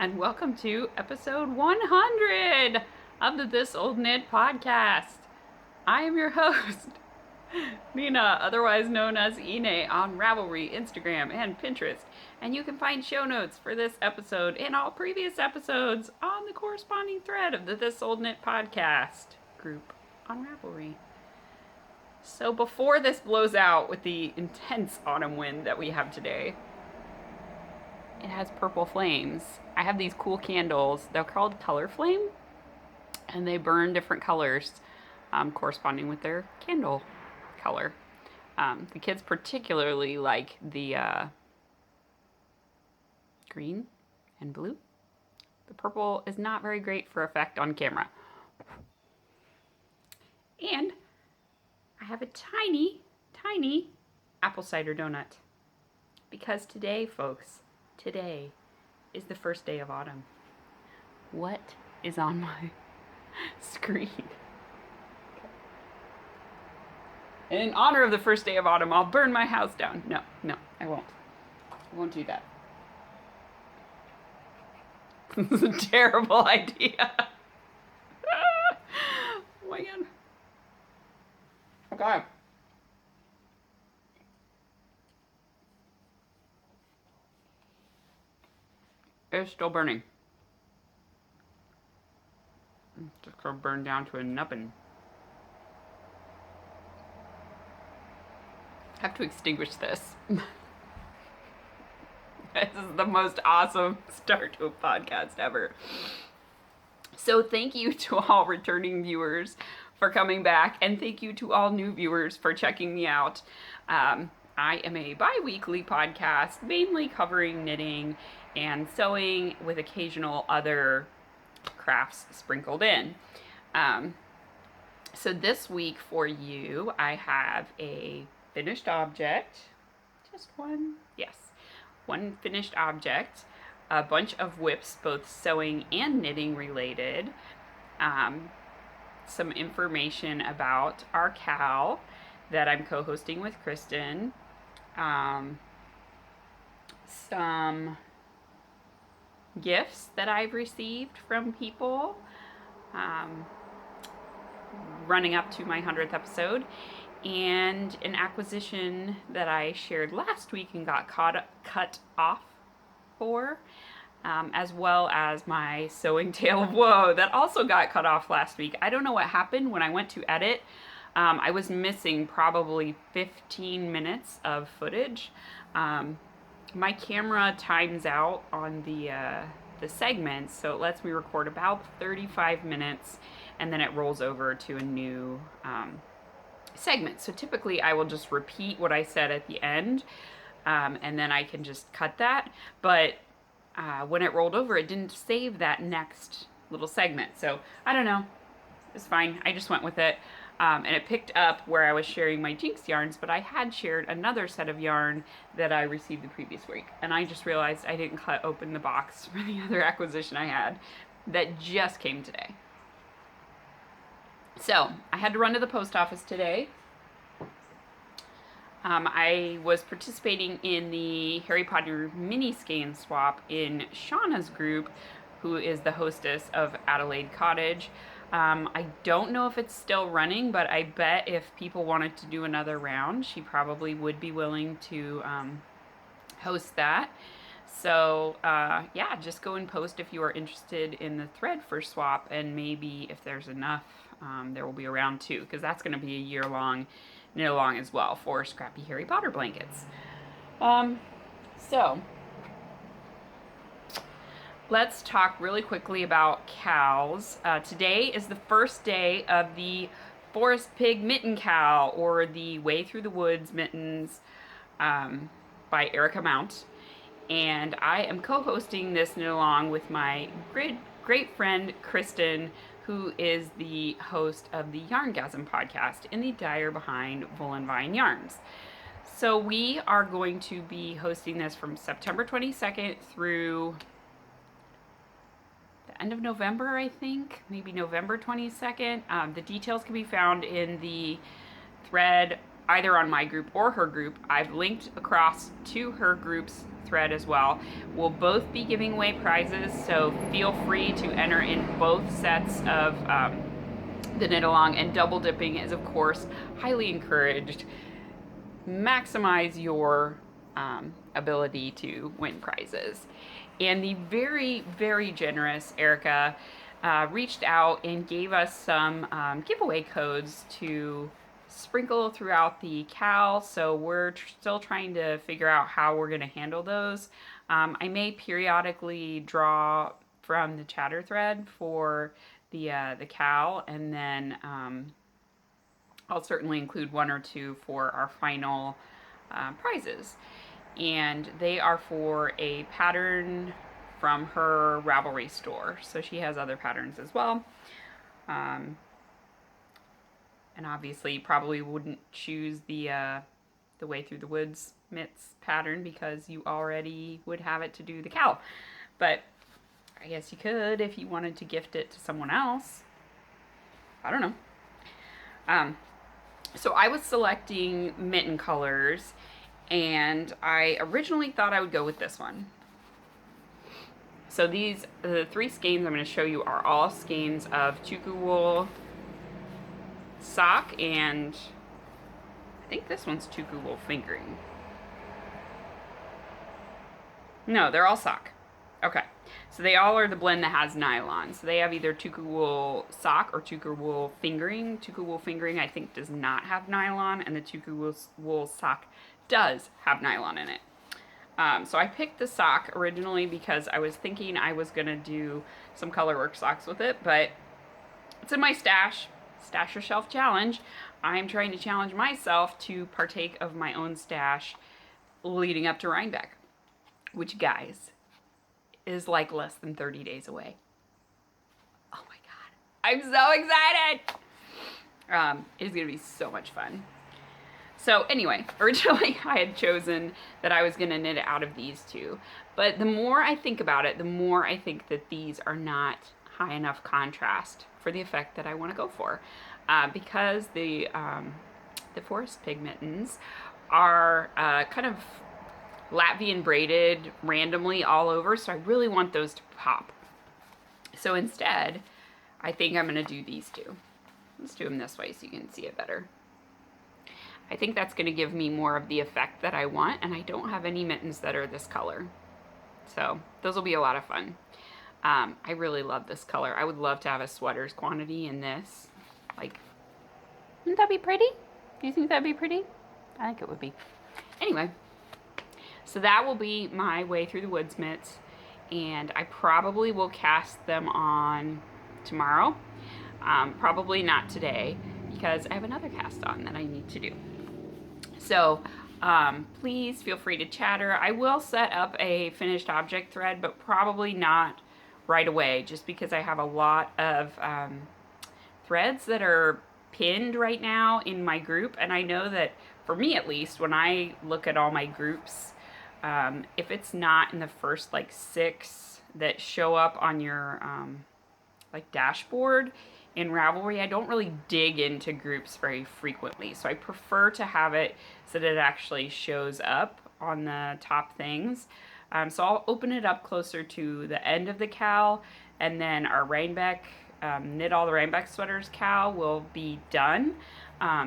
and welcome to episode 100 of the This Old Knit podcast. I am your host, Nina, otherwise known as Ine, on Ravelry, Instagram, and Pinterest. And you can find show notes for this episode and all previous episodes on the corresponding thread of the This Old Knit podcast group on Ravelry. So before this blows out with the intense autumn wind that we have today, it has purple flames. I have these cool candles. They're called Color Flame, and they burn different colors corresponding with their candle color. The kids particularly like the green and blue. The purple is not very great for effect on camera. And I have a tiny, tiny apple cider donut. Because today, folks, today is the first day of autumn. What is on my screen? And in honor of the first day of autumn, I'll burn my house down. No, I won't. I won't do that. This is a terrible idea. Oh my god. Okay. It's still burning. It's just gonna burn down to a nubbin. I have to extinguish this. This is the most awesome start to a podcast ever. So thank you to all returning viewers for coming back, and thank you to all new viewers for checking me out. I am a bi-weekly podcast, mainly covering knitting and sewing with occasional other crafts sprinkled in. So this week for you, I have a finished object. Just one? Yes. One finished object. A bunch of whips, both sewing and knitting related. Some information about our cow that I'm co-hosting with Kristen. Some gifts that I've received from people running up to my 100th episode, and an acquisition that I shared last week and got cut off for, as well as my sewing tale of woe that also got cut off last week. I don't know what happened when I went to edit. I was missing probably 15 minutes of footage. My camera times out on the segments, so it lets me record about 35 minutes, and then it rolls over to a new segment. So typically I will just repeat what I said at the end, and then I can just cut that. But when it rolled over, it didn't save that next little segment. So I don't know. It's fine. I just went with it. And it picked up where I was sharing my Jinx yarns, but I had shared another set of yarn that I received the previous week. And I just realized I didn't cut open the box for the other acquisition I had that just came today. So I had to run to the post office today. I was participating in the Harry Potter mini skein swap in Shauna's group, who is the hostess of Adelaide Cottage. I don't know if it's still running, but I bet if people wanted to do another round, she probably would be willing to host that. So yeah, just go and post if you are interested in the thread for swap, and maybe if there's enough, there will be a round 2, because that's going to be a year-long knit along as well for scrappy Harry Potter blankets. So let's talk really quickly about cows. Today is the first day of the Forest Pig Mitten Cow, or the Way Through the Woods Mittens by Erica Mount. And I am co-hosting this knit along with my great friend Kristen, who is the host of the Yarngasm podcast and the dyer behind Woolen Vine Yarns. So we are going to be hosting this from September 22nd through the end of November, I think, maybe November 22nd. The details can be found in the thread either on my group or her group. I've linked across to her group's thread as well. We'll both be giving away prizes, so feel free to enter in both sets of the knit along, and double dipping is of course highly encouraged. Maximize your ability to win prizes. And the very, very generous Erica reached out and gave us some giveaway codes to sprinkle throughout the CAL, so we're still trying to figure out how we're going to handle those. I may periodically draw from the chatter thread for the CAL, and then I'll certainly include one or two for our final prizes. And they are for a pattern from her Ravelry store, so she has other patterns as well. And obviously you probably wouldn't choose the Way Through the Woods mitts pattern because you already would have it to do the CAL. But I guess you could if you wanted to gift it to someone else. I don't know. So I was selecting mitten colors, and I originally thought I would go with this one. So the 3 skeins I'm going to show you are all skeins of Tuku wool sock, and I think this one's Tuku wool fingering. No, they're all sock. Okay, so they all are the blend that has nylon. So they have either Tuku wool sock or Tuku wool fingering. Tuku wool fingering I think does not have nylon, and the Tuku wool sock does have nylon in it. So I picked the sock originally because I was thinking I was gonna do some colorwork socks with it, but it's in my stash your shelf challenge. I'm trying to challenge myself to partake of my own stash leading up to Rhinebeck, which, guys, is like less than 30 days away. Oh my God, I'm so excited. It's gonna be so much fun. So anyway, originally I had chosen that I was gonna knit it out of these two, but the more I think about it, the more I think that these are not high enough contrast for the effect that I want to go for, because the forest pig mittens are kind of Latvian braided randomly all over, so I really want those to pop. So instead, I think I'm going to do these two. Let's do them this way so you can see it better. I think that's going to give me more of the effect that I want, and I don't have any mittens that are this color. So those will be a lot of fun. I really love this color. I would love to have a sweater's quantity in this. Like, wouldn't that be pretty? Do you think that'd be pretty? I think it would be. Anyway, so that will be my Way Through the Woods mitts, and I probably will cast them on tomorrow. Probably not today because I have another cast on that I need to do. So please feel free to chatter. I will set up a finished object thread, but probably not right away, just because I have a lot of threads that are pinned right now in my group, and I know that for me at least, when I look at all my groups, if it's not in the first like 6 that show up on your like dashboard in Ravelry, I don't really dig into groups very frequently, so I prefer to have it so that it actually shows up on the top things. So I'll open it up closer to the end of the CAL, and then our Rhinebeck, Knit All the Rhinebeck Sweaters CAL will be done.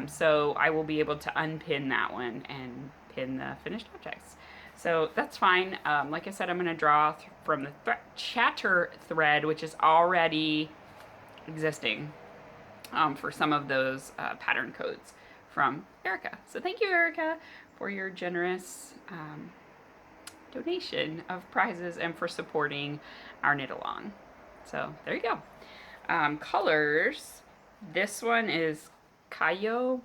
So I will be able to unpin that one and pin the finished objects. So that's fine. Like I said, I'm going to draw from the chatter thread, which is already existing, for some of those pattern codes from Erica. So thank you, Erica, for your generous donation of prizes and for supporting our knit along. So there you go. Colors, this one is Kajo,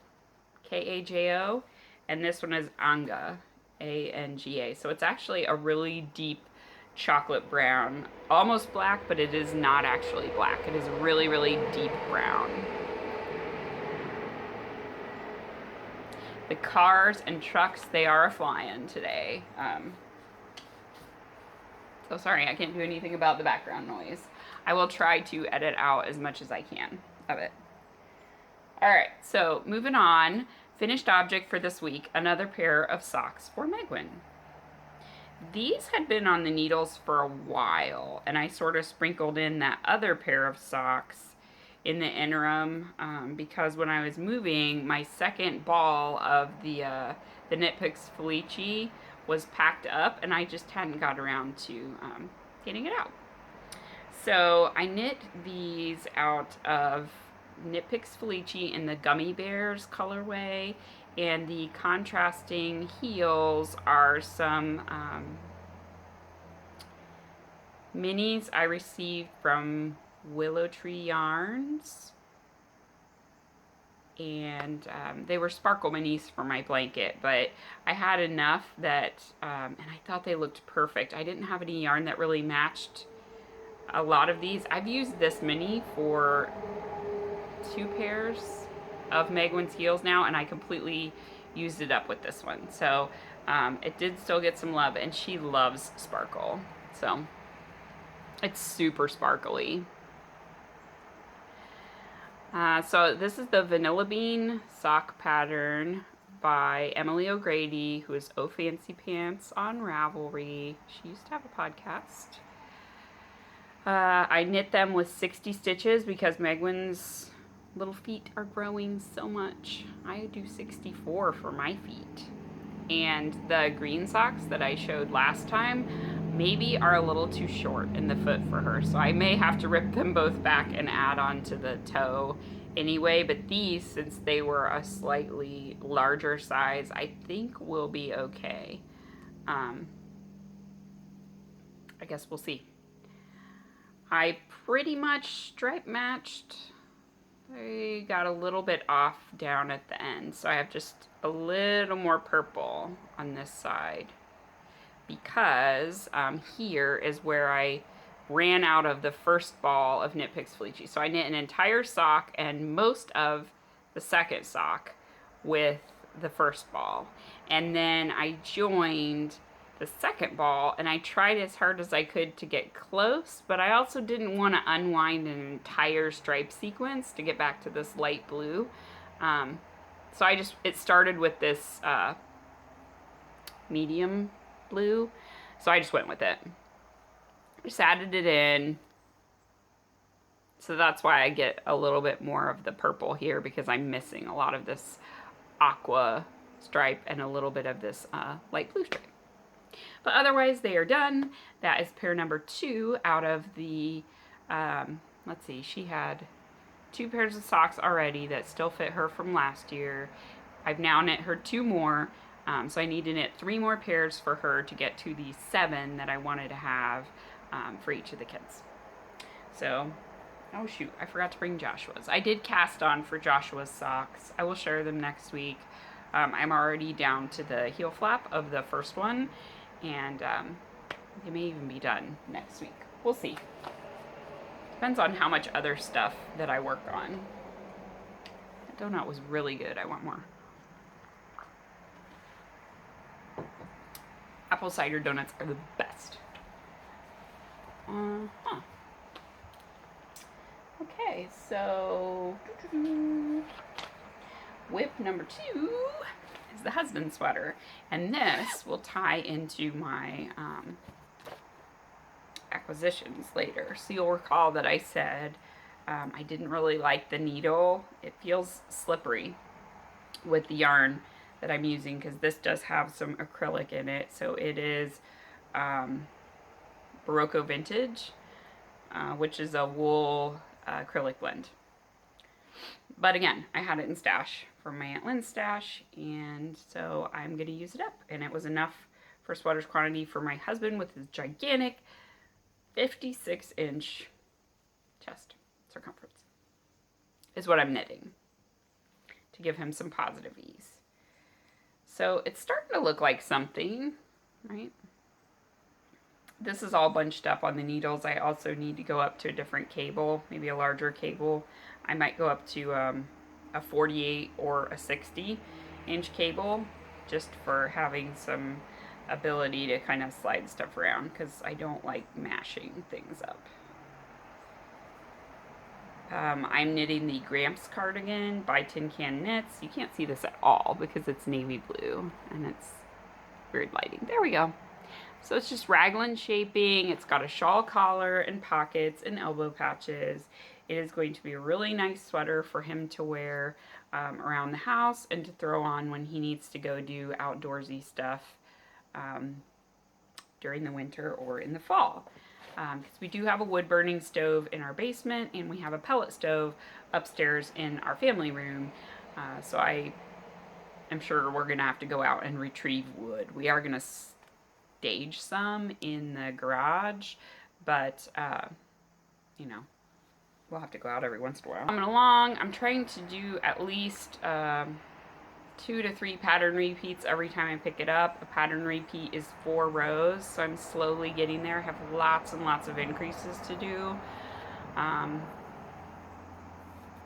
K-A-J-O, and this one is Anga, A-N-G-A. So it's actually a really deep chocolate brown, almost black, but it is not actually black. It is really, really deep brown. The cars and trucks, they are a-flying today. So sorry, I can't do anything about the background noise. I will try to edit out as much as I can of it. All right, so moving on. finished object for this week, another pair of socks for Megwin. These had been on the needles for a while, and I sort of sprinkled in that other pair of socks in the interim because when I was moving, my second ball of the Knit Felici was packed up, and I just hadn't got around to getting it out. So I knit these out of Knit Felici in the Gummy Bears colorway, and the contrasting heels are some minis I received from Willow Tree Yarns, and they were sparkle minis for my blanket, but I had enough that, and I thought they looked perfect. I didn't have any yarn that really matched a lot of these. I've used this mini for 2 pairs of Megwin's heels now, and I completely used it up with this one. So it did still get some love, and she loves sparkle. So it's super sparkly. So this is the Vanilla Bean sock pattern by Emily O'Grady, who is Oh Fancy Pants on Ravelry. She used to have a podcast. I knit them with 60 stitches because Megwin's little feet are growing so much. I do 64 for my feet. And the green socks that I showed last time maybe are a little too short in the foot for her, so I may have to rip them both back and add on to the toe anyway. But these, since they were a slightly larger size, I think will be okay. I guess we'll see. I pretty much stripe matched. I got a little bit off down at the end, so I have just a little more purple on this side because here is where I ran out of the first ball of Knit Felici. So I knit an entire sock and most of the second sock with the first ball, and then I joined the second ball, and I tried as hard as I could to get close, but I also didn't want to unwind an entire stripe sequence to get back to this light blue. So it started with this medium blue, so I just went with it. Just added it in. So that's why I get a little bit more of the purple here, because I'm missing a lot of this aqua stripe and a little bit of this light blue stripe. But otherwise, they are done. That is pair number 2 out of the, let's see, she had 2 pairs of socks already that still fit her from last year. I've now knit her 2 more, so I need to knit 3 more pairs for her to get to the 7 that I wanted to have for each of the kids. So, oh shoot, I forgot to bring Joshua's. I did cast on for Joshua's socks. I will share them next week. I'm already down to the heel flap of the first one, and they may even be done next week. We'll see. Depends on how much other stuff that I work on. That donut was really good. I want more. Apple cider donuts are the best. Okay, so whip number 2 is the husband sweater, and this will tie into my acquisitions later. So you'll recall that I said I didn't really like the needle. It feels slippery with the yarn that I'm using, because this does have some acrylic in it. So it is Barocco Vintage, which is a wool acrylic blend. But again, I had it in stash from my Aunt Lynn's stash, and so I'm going to use it up. And it was enough for sweaters quantity for my husband with his gigantic 56-inch chest circumference, is what I'm knitting to give him some positive ease. So it's starting to look like something, right? This is all bunched up on the needles. I also need to go up to a different cable, maybe a larger cable. I might go up to a 48 or a 60-inch cable, just for having some ability to kind of slide stuff around, because I don't like mashing things up. I'm knitting the Gramps cardigan by Tin Can Knits. You can't see this at all because it's navy blue and it's weird lighting. There we go. So it's just raglan shaping. It's got a shawl collar and pockets and elbow patches. It is going to be a really nice sweater for him to wear around the house and to throw on when he needs to go do outdoorsy stuff during the winter or in the fall. Because we do have a wood burning stove in our basement and we have a pellet stove upstairs in our family room. So I'm sure we're going to have to go out and retrieve wood. We are going to stage some in the garage, but you know, we'll have to go out every once in a while. Coming along, I'm trying to do at least 2 to 3 pattern repeats every time I pick it up. A pattern repeat is 4 rows, so I'm slowly getting there. I have lots and lots of increases to do.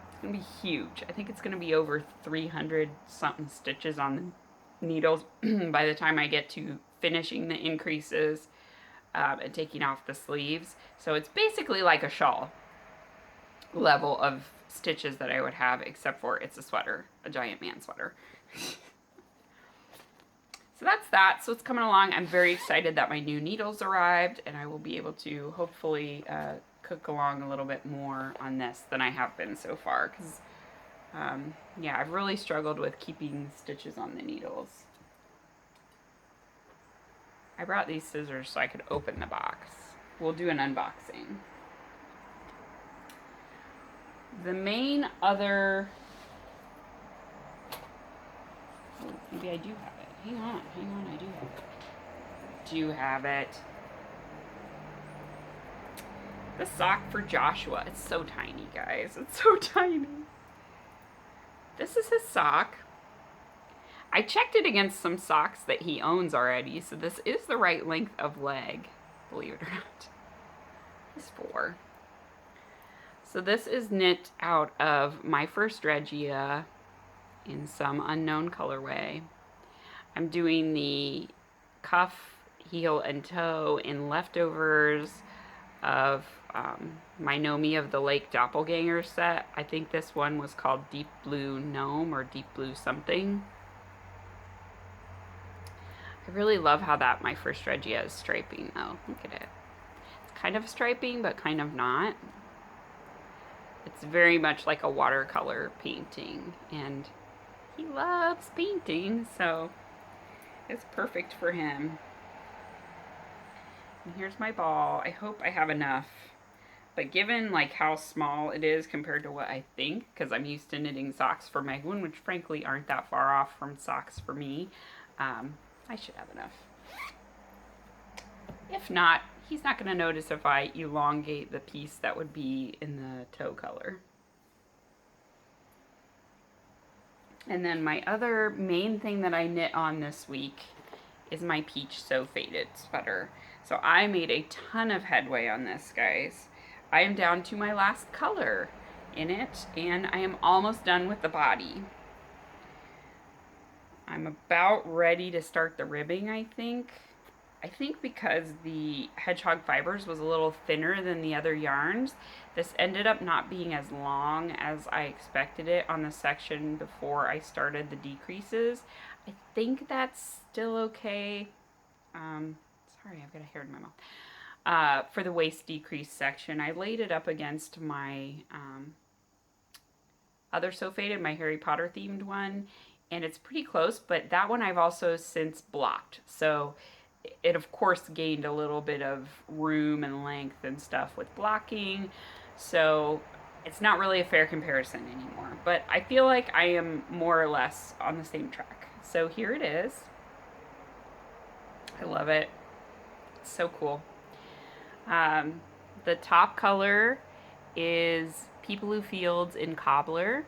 It's gonna be huge. I think it's gonna be over 300 something stitches on the needles by the time I get to finishing the increases and taking off the sleeves. So it's basically like a shawl level of stitches that I would have, except for it's a sweater, a giant man sweater. So that's that. So it's coming along. I'm very excited that my new needles arrived and I will be able to hopefully cook along a little bit more on this than I have been so far, because yeah, I've really struggled with keeping stitches on the needles. I brought these scissors so I could open the box. We'll do an unboxing. The main other... Oh, maybe I do have it. Hang on, I do have it. Do have it. The sock for Joshua. It's so tiny, guys. It's so tiny. This is his sock. I checked it against some socks that he owns already, so this is the right length of leg, believe it or not. He's 4. So this is knit out of my first Regia in some unknown colorway. I'm doing the cuff, heel, and toe in leftovers of my Nomi of the Lake Doppelganger set. I think this one was called Deep Blue Gnome or Deep Blue something. I really love how that my first Regia is striping though. Look at it. It's kind of striping, but kind of not. It's very much like a watercolor painting, and he loves painting, so it's perfect for him. And here's my ball. I hope I have enough, but given like how small it is compared to what I think, because I'm used to knitting socks for Megwin, which frankly aren't that far off from socks for me, I should have enough. If not, he's not going to notice if I elongate the piece that would be in the toe color. And then my other main thing that I knit on this week is my Peach So Faded sweater. So I made a ton of headway on this, guys. I am down to my last color in it, and I am almost done with the body. I'm about ready to start the ribbing, I think. I think because the hedgehog fibers was a little thinner than the other yarns, this ended up not being as long as I expected it on the section before I started the decreases. I think that's still okay. Sorry, I've got a hair in my mouth. For the waist decrease section, I laid it up against my other So Faded, my Harry Potter themed one, and it's pretty close, but that one I've also since blocked. So it of course gained a little bit of room and length and stuff with blocking, so it's not really a fair comparison anymore, but I feel like I am more or less on the same track. So here it is. I love it. It's so cool. The top color is Peepaloo Fields in Cobbler.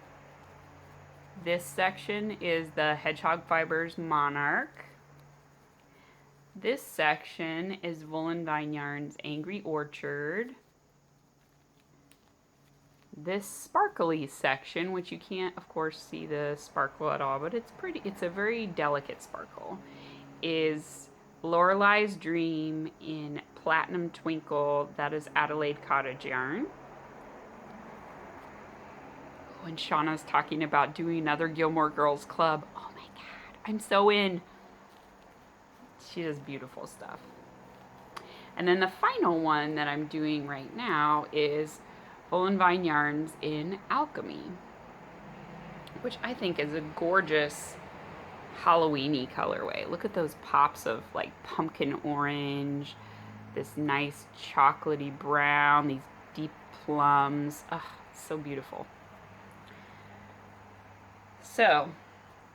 This section is the Hedgehog Fibers Monarch. This section is Woolen Vine Yarns Angry Orchard. This sparkly section, which you can't of course see the sparkle at all, but it's pretty, it's a very delicate sparkle, is Lorelei's Dream in Platinum Twinkle. That is Adelaide Cottage yarn. and Shauna's talking about doing another Gilmore Girls club. Oh my God, I'm so in. She does beautiful stuff. And then the final one that I'm doing right now is Vine Yarns in Alchemy, which I think is a gorgeous Halloween-y colorway. Look at those pops of like pumpkin orange, this nice chocolatey brown, these deep plums. Oh, so beautiful. So,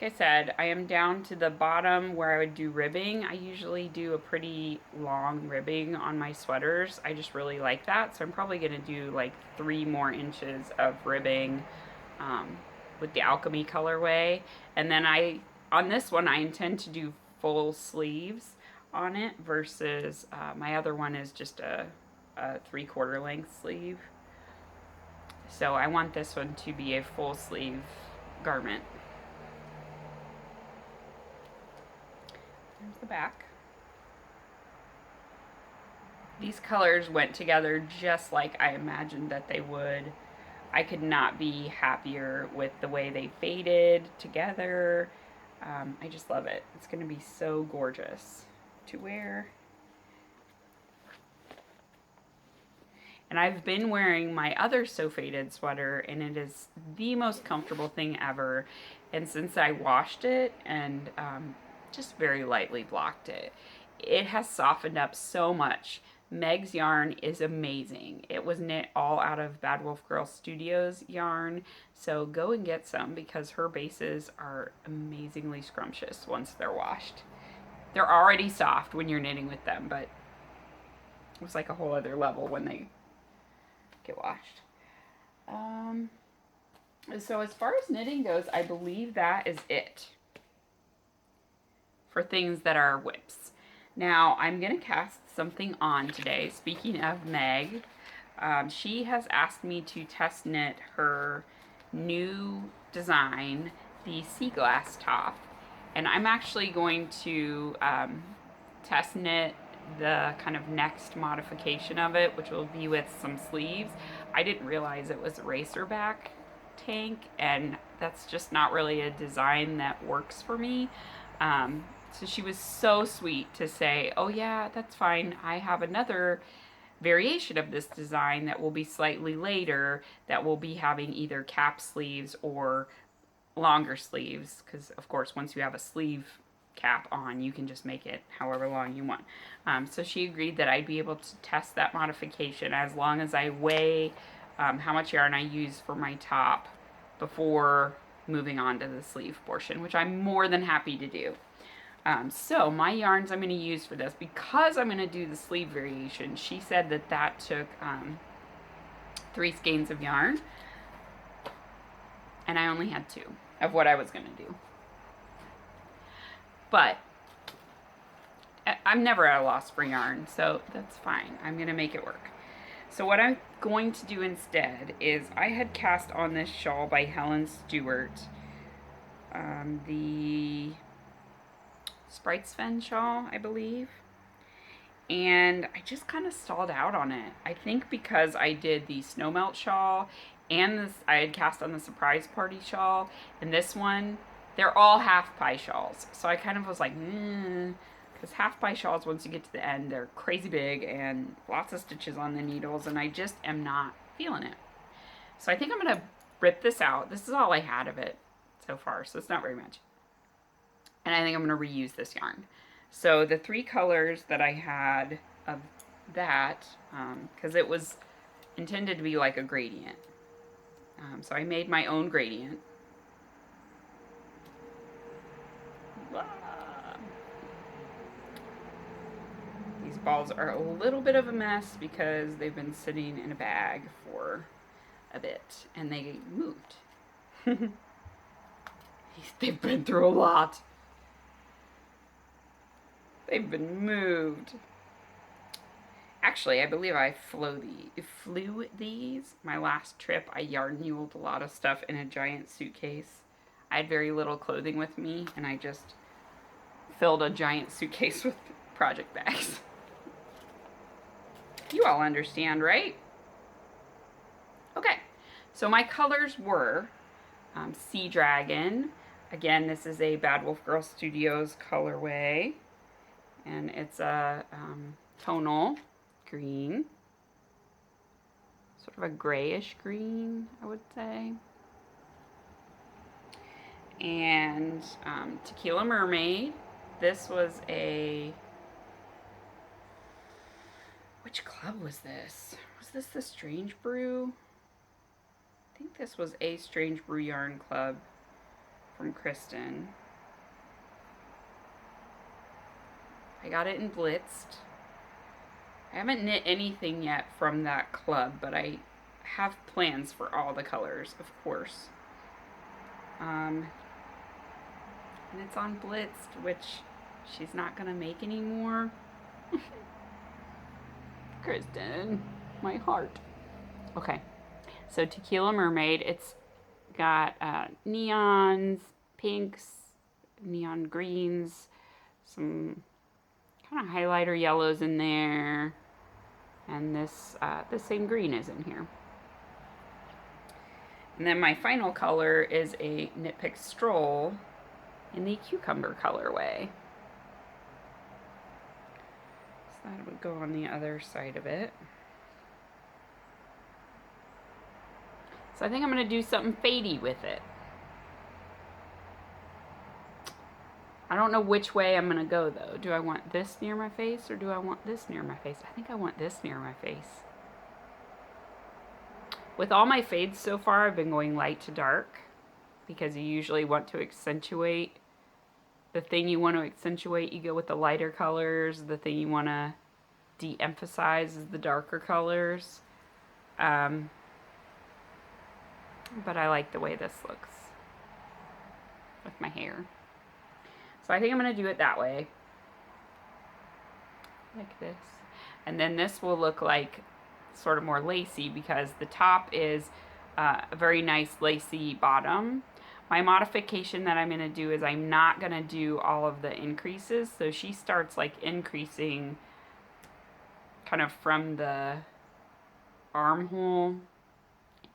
like I said, I am down to the bottom where I would do ribbing. I usually do a pretty long ribbing on my sweaters. I just really like that. So I'm probably going to do like 3 more inches of ribbing with the Alchemy colorway. And then on this one, I intend to do full sleeves on it versus my other one is just a 3/4 length sleeve. So I want this one to be a full sleeve garment. There's the back. These colors went together just like I imagined that they would. I could not be happier with the way they faded together. I just love it. It's going to be so gorgeous to wear. And I've been wearing my other So Faded sweater, and it is the most comfortable thing ever. And since I washed it and just very lightly blocked it, it has softened up so much. Meg's yarn is amazing. It was knit all out of Bad Wolf Girl Studios yarn, so go and get some because her bases are amazingly scrumptious once they're washed. They're already soft when you're knitting with them, but it was like a whole other level when they get washed. So as far as knitting goes, I believe that is it for things that are whips. Now I'm going to cast something on today. Speaking of Meg, she has asked me to test knit her new design, the sea glass top, and I'm actually going to test knit the kind of next modification of it, which will be with some sleeves. I didn't realize it was a racerback tank, and that's just not really a design that works for me. So she was so sweet to say, oh yeah, that's fine. I have another variation of this design that will be slightly later that will be having either cap sleeves or longer sleeves, because of course once you have a sleeve cap on, you can just make it however long you want. So she agreed that I'd be able to test that modification as long as I weigh how much yarn I use for my top before moving on to the sleeve portion, which I'm more than happy to do. So my yarns I'm going to use for this, because I'm going to do the sleeve variation, she said that that took 3 skeins of yarn, and I only had 2 of what I was going to do. But I'm never at a loss for yarn, so that's fine. I'm going to make it work. So what I'm going to do instead is I had cast on this shawl by Helen Stewart, the Spreitsven shawl, I believe. And I just kind of stalled out on it. I think because I did the Snowmelt shawl and this, I had cast on the Surprise Party shawl, and this one, they're all half pie shawls. So I kind of was like, because half pie shawls, once you get to the end, they're crazy big and lots of stitches on the needles, and I just am not feeling it. So I think I'm going to rip this out. This is all I had of it so far, so it's not very much. And I think I'm going to reuse this yarn. So the 3 colors that I had of that, because it was intended to be like a gradient. So I made my own gradient. These balls are a little bit of a mess because they've been sitting in a bag for a bit and they moved. They've been through a lot. They've been moved. Actually, I believe I flew these. My last trip, I yarn muled a lot of stuff in a giant suitcase. I had very little clothing with me, and I just filled a giant suitcase with project bags. You all understand, right? Okay, so my colors were Sea Dragon. Again, this is a Bad Wolf Girl Studios colorway, and it's a tonal green, sort of a grayish green, I would say. And Tequila Mermaid. This was a... Which club was this? Was this the Strange Brew? I think this was a Strange Brew Yarn Club from Kristen. I got it in Blitzed. I haven't knit anything yet from that club, but I have plans for all the colors, of course. And it's on Blitzed, which she's not gonna make anymore. Kristen, my heart. Okay, so Tequila Mermaid, it's got neons, pinks, neon greens, some kind of highlighter yellows in there, and this the same green is in here. And then my final color is a Knit Pick Stroll in the Cucumber colorway. So that would go on the other side of it. So I think I'm going to do something fadey with it. I don't know which way I'm going to go though. Do I want this near my face or do I want this near my face? I think I want this near my face. With all my fades so far, I've been going light to dark because you usually want to accentuate the thing you want to accentuate. You go with the lighter colors. The thing you want to de-emphasize is the darker colors. But I like the way this looks with my hair. So I think I'm going to do it that way. Like this. And then this will look like sort of more lacy because the top is a very nice lacy bottom. My modification that I'm going to do is I'm not going to do all of the increases. So she starts like increasing kind of from the armhole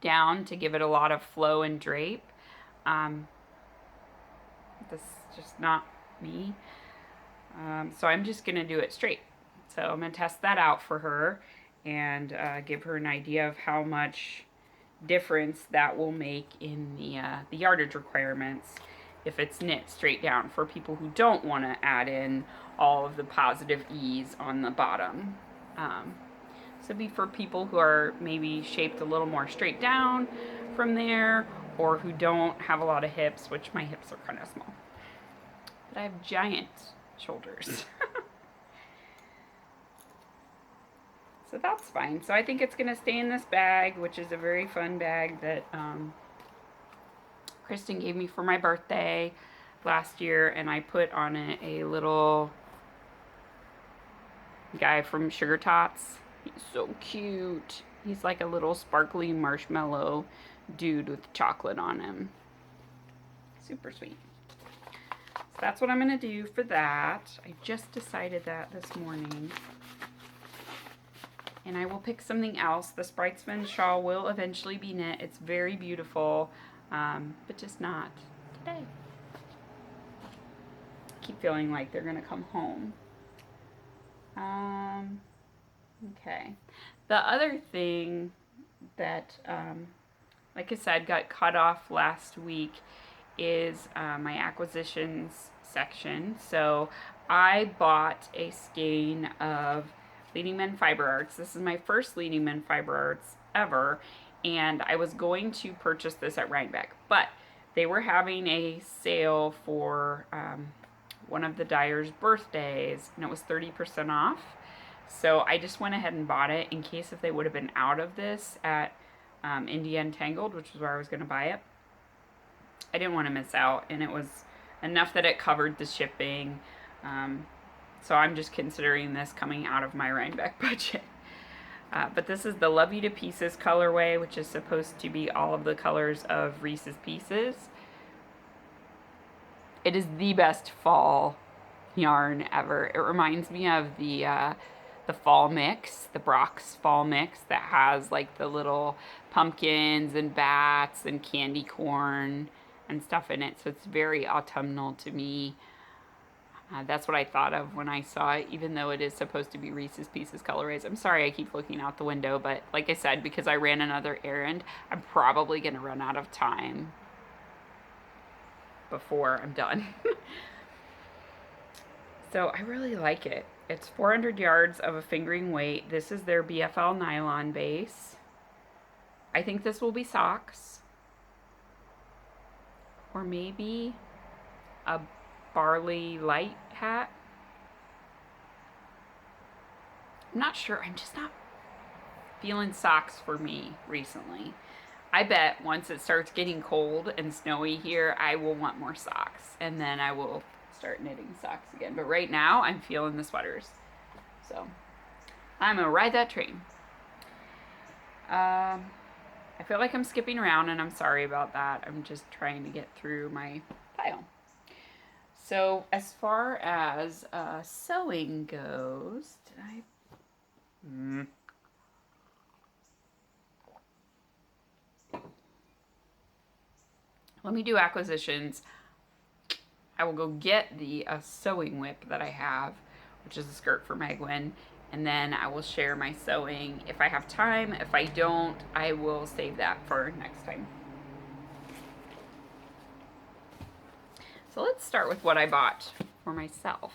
down to give it a lot of flow and drape. This is just not me. So I'm just going to do it straight. So I'm going to test that out for her and give her an idea of how much difference that will make in the yardage requirements if it's knit straight down for people who don't want to add in all of the positive ease on the bottom. So be for people who are maybe shaped a little more straight down from there, or who don't have a lot of hips, which my hips are kind of small. But I have giant shoulders. So that's fine. So I think it's going to stay in this bag, which is a very fun bag that Kristen gave me for my birthday last year, and I put on it a little guy from Sugar Tots. He's so cute. He's like a little sparkly marshmallow dude with chocolate on him. Super sweet. So that's what I'm going to do for that. I just decided that this morning. And I will pick something else. The Spritesman shawl will eventually be knit. It's very beautiful, but just not today. I keep feeling like they're going to come home. Okay. The other thing that, like I said, got cut off last week is my acquisitions section. So I bought a skein of Leading Men Fiber Arts. This is my first Leading Men Fiber Arts ever, and I was going to purchase this at Rhinebeck, but they were having a sale for one of the dyer's birthdays, and it was 30% off. So I just went ahead and bought it in case if they would have been out of this at India Untangled, which is where I was going to buy it. I didn't want to miss out, and it was enough that it covered the shipping. So I'm just considering this coming out of my Rhinebeck budget. But this is the Love You to Pieces colorway, which is supposed to be all of the colors of Reese's Pieces. It is the best fall yarn ever. It reminds me of the the fall mix, the Brock's fall mix that has like the little pumpkins and bats and candy corn and stuff in it. So it's very autumnal to me. That's what I thought of when I saw it, even though it is supposed to be Reese's Pieces colorways. I'm sorry I keep looking out the window, but like I said, because I ran another errand, I'm probably going to run out of time before I'm done. So I really like it. It's 400 yards of a fingering weight. This is their BFL nylon base. I think this will be socks. Or maybe a barley light hat. I'm not sure. I'm just not feeling socks for me recently. I bet once it starts getting cold and snowy here, I will want more socks. And then I will start knitting socks again. But right now, I'm feeling the sweaters. So, I'm going to ride that train. I feel like I'm skipping around, and I'm sorry about that. I'm just trying to get through my pile. So, as far as sewing goes, did I... Let me do acquisitions. I will go get the sewing whip that I have, which is a skirt for Megwin, and then I will share my sewing if I have time. If I don't, I will save that for next time. So let's start with what I bought for myself,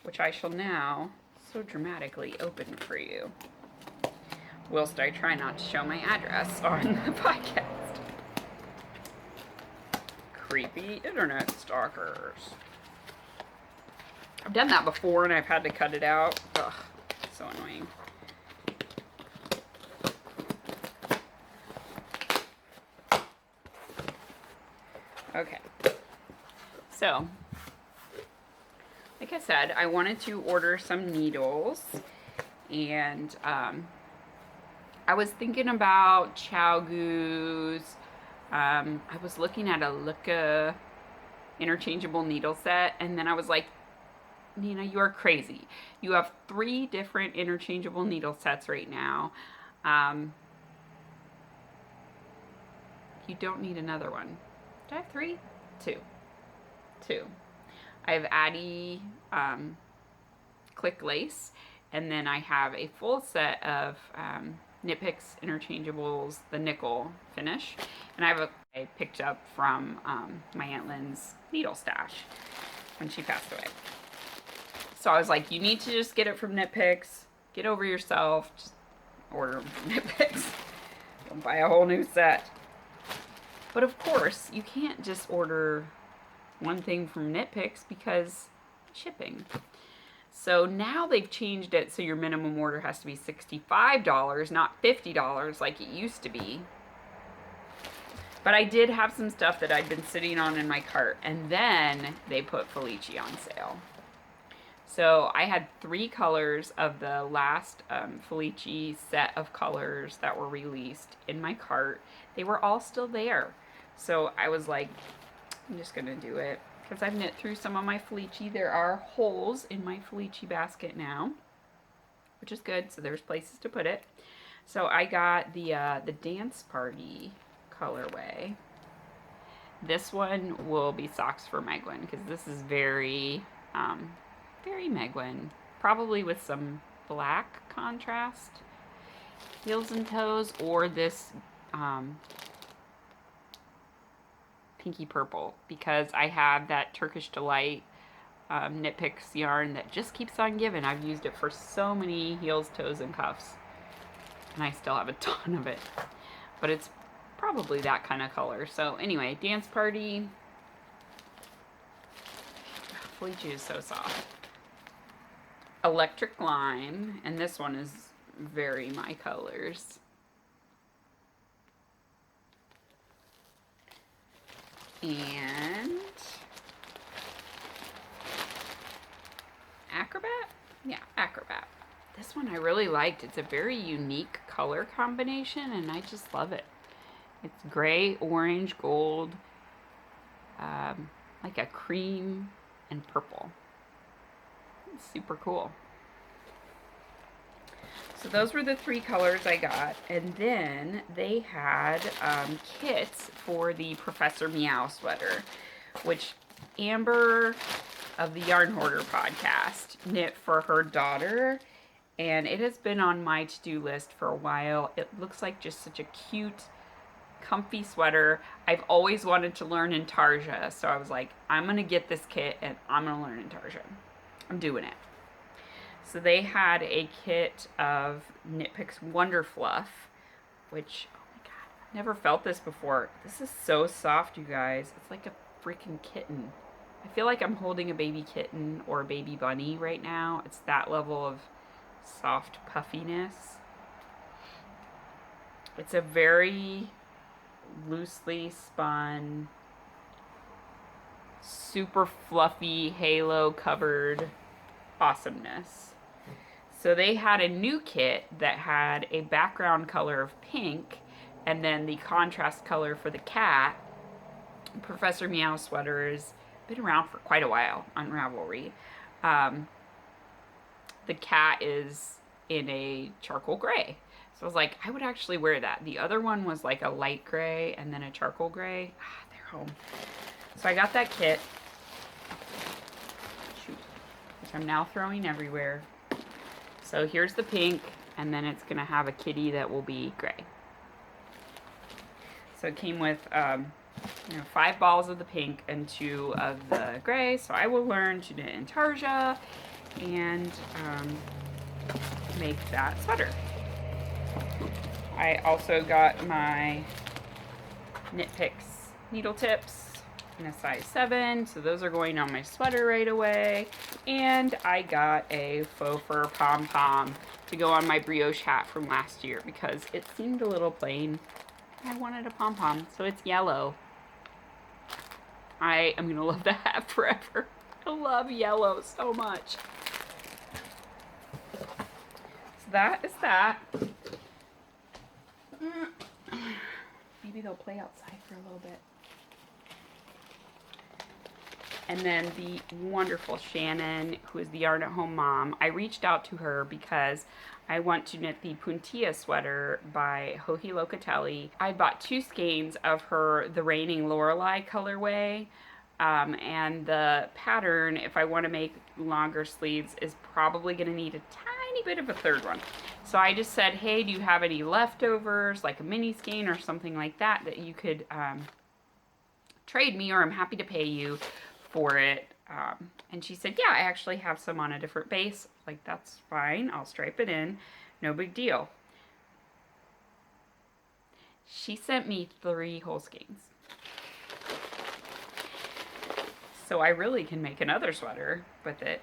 which I shall now so dramatically open for you, whilst I try not to show my address on the podcast. Creepy internet stalkers. I've done that before and I've had to cut it out. Ugh, so annoying. Okay. So, like I said, I wanted to order some needles, and I was thinking about ChowGoo's. I was looking at a Lucca interchangeable needle set, and then I was like, Nina, you are crazy. You have 3 different interchangeable needle sets right now. You don't need another one. Do I have 3? 2. I have Addie Click Lace, and then I have a full set of Knit Picks interchangeables, the nickel finish, and I picked up from my Aunt Lynn's needle stash when she passed away. So I was like, you need to just get it from Knit Picks. Get over yourself. Just order them from Knit Picks. Don't buy a whole new set. But of course, you can't just order one thing from Knit Picks because shipping. So now they've changed it so your minimum order has to be $65, not $50 like it used to be. But I did have some stuff that I'd been sitting on in my cart, and then they put Felici on sale. So I had 3 colors of the last Felici set of colors that were released in my cart. They were all still there. So I was like, I'm just going to do it. Because I've knit through some of my Felici. There are holes in my Felici basket now, which is good. So there's places to put it. So I got the Dance Party colorway. This one will be socks for Megwin because this is very, very Megwin. Probably with some black contrast heels and toes, or this pinky purple, because I have that Turkish Delight Knit Picks yarn that just keeps on giving. I've used it for so many heels, toes, and cuffs, and I still have a ton of it, but it's probably that kind of color. So anyway, Dance Party. Felici is so soft. Electric Lime, and this one is very my colors. And Acrobat? Yeah, Acrobat. This one I really liked. It's a very unique color combination, and I just love it. It's gray, orange, gold, like a cream and purple. It's super cool. So those were the 3 colors I got. And then they had kits for the Professor Meow sweater, which Amber of the Yarn Hoarder podcast knit for her daughter. And it has been on my to-do list for a while. It looks like just such a cute, comfy sweater. I've always wanted to learn intarsia, so I was like, I'm going to get this kit and I'm going to learn intarsia. I'm doing it. So they had a kit of Knit Picks Wonder Fluff, which, oh my god, I've never felt this before. This is so soft, you guys. It's like a freaking kitten. I feel like I'm holding a baby kitten or a baby bunny right now. It's that level of soft puffiness. It's a very loosely spun, super fluffy, halo covered awesomeness. So they had a new kit that had a background color of pink and then the contrast color for the cat. Professor Meow sweater has been around for quite a while on Ravelry. The cat is in a charcoal gray. So I was like, I would actually wear that. The other one was like a light gray and then a charcoal gray. They're home. So I got that kit. Shoot. Which I'm now throwing everywhere. So here's the pink, and then it's going to have a kitty that will be gray. So it came with 5 balls of the pink and 2 of the gray. So I will learn to knit intarsia and make that sweater. I also got my Knit Picks needle tips in a size 7, so those are going on my sweater right away. And I got a faux fur pom-pom to go on my brioche hat from last year because it seemed a little plain. I wanted a pom-pom, so it's yellow. I am gonna love that hat forever. I love yellow so much. So that is that. Maybe they'll play outside for a little bit. And then the wonderful Shannon, who is the Yarn at Home mom, I reached out to her because I want to knit the Puntilla sweater by Joji Locatelli. I bought 2 skeins of her The Raining Lorelei colorway, and the pattern, if I want to make longer sleeves, is probably going to need a tiny bit of a 3rd one. So I just said, hey, do you have any leftovers, like a mini skein or something like that, that you could trade me, or I'm happy to pay you for it. And she said, yeah, I actually have some on a different base. Like, that's fine. I'll stripe it in. No big deal. She sent me 3 whole skeins. So I really can make another sweater with it.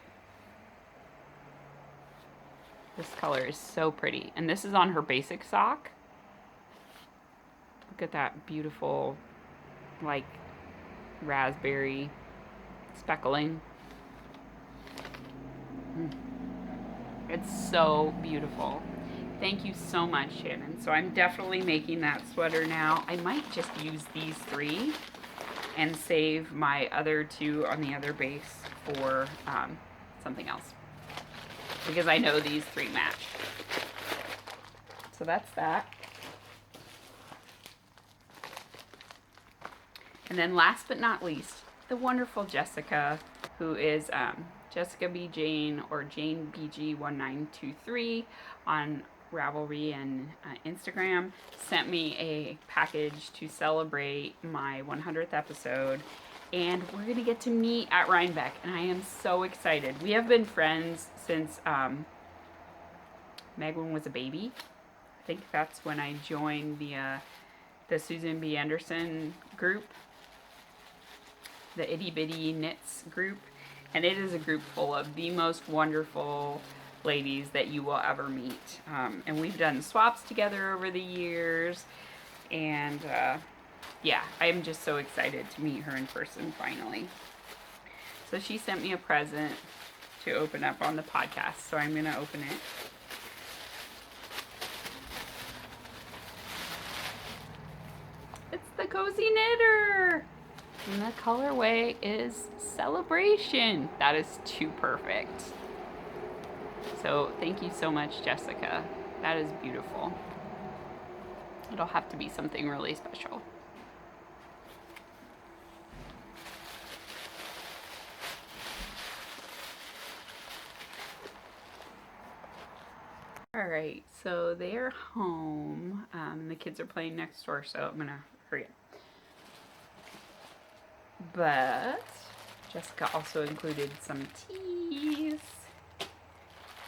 This color is so pretty. And this is on her basic sock. Look at that beautiful, like, raspberry speckling. It's so beautiful. Thank you so much, Shannon. So I'm definitely making that sweater now. I might just use these 3 and save my other 2 on the other base for something else, because I know these 3 match. So that's that. And then last but not least, the wonderful Jessica, who is Jessica B. Jane, or Jane BG1923 on Ravelry and Instagram, sent me a package to celebrate my 100th episode, and we're gonna get to meet at Rhinebeck, and I am so excited. We have been friends since Megan was a baby. I think that's when I joined the Susan B. Anderson group, the Itty Bitty Knits group, and it is a group full of the most wonderful ladies that you will ever meet. And we've done swaps together over the years, and yeah, I'm just so excited to meet her in person finally. So she sent me a present to open up on the podcast, so I'm gonna open it. It's the Cozy Knitter! And the colorway is Celebration. That is too perfect. So thank you so much, Jessica. That is beautiful. It'll have to be something really special. Alright, so they're home. The kids are playing next door, so I'm gonna hurry up. But Jessica also included some teas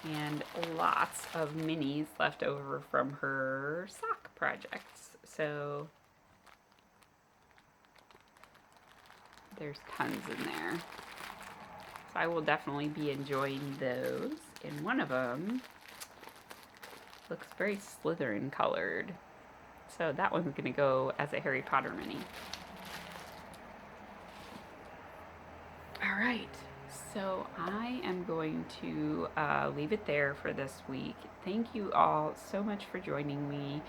and lots of minis left over from her sock projects. So there's tons in there. So I will definitely be enjoying those. And one of them looks very Slytherin colored. So that one's gonna go as a Harry Potter mini. All right, so I am going to leave it there for this week. Thank you all so much for joining me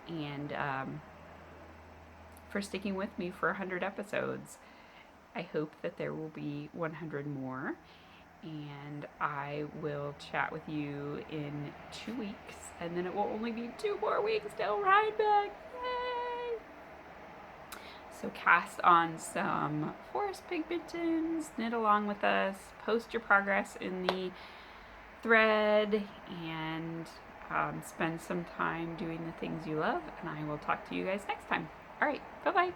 and for sticking with me for 100 episodes. I hope that there will be 100 more, and I will chat with you in 2 weeks, and then it will only be 2 more weeks till Rhinebeck. Yay! So cast on some forest pigmentins, knit along with us, post your progress in the thread, and spend some time doing the things you love, and I will talk to you guys next time. All right, bye-bye.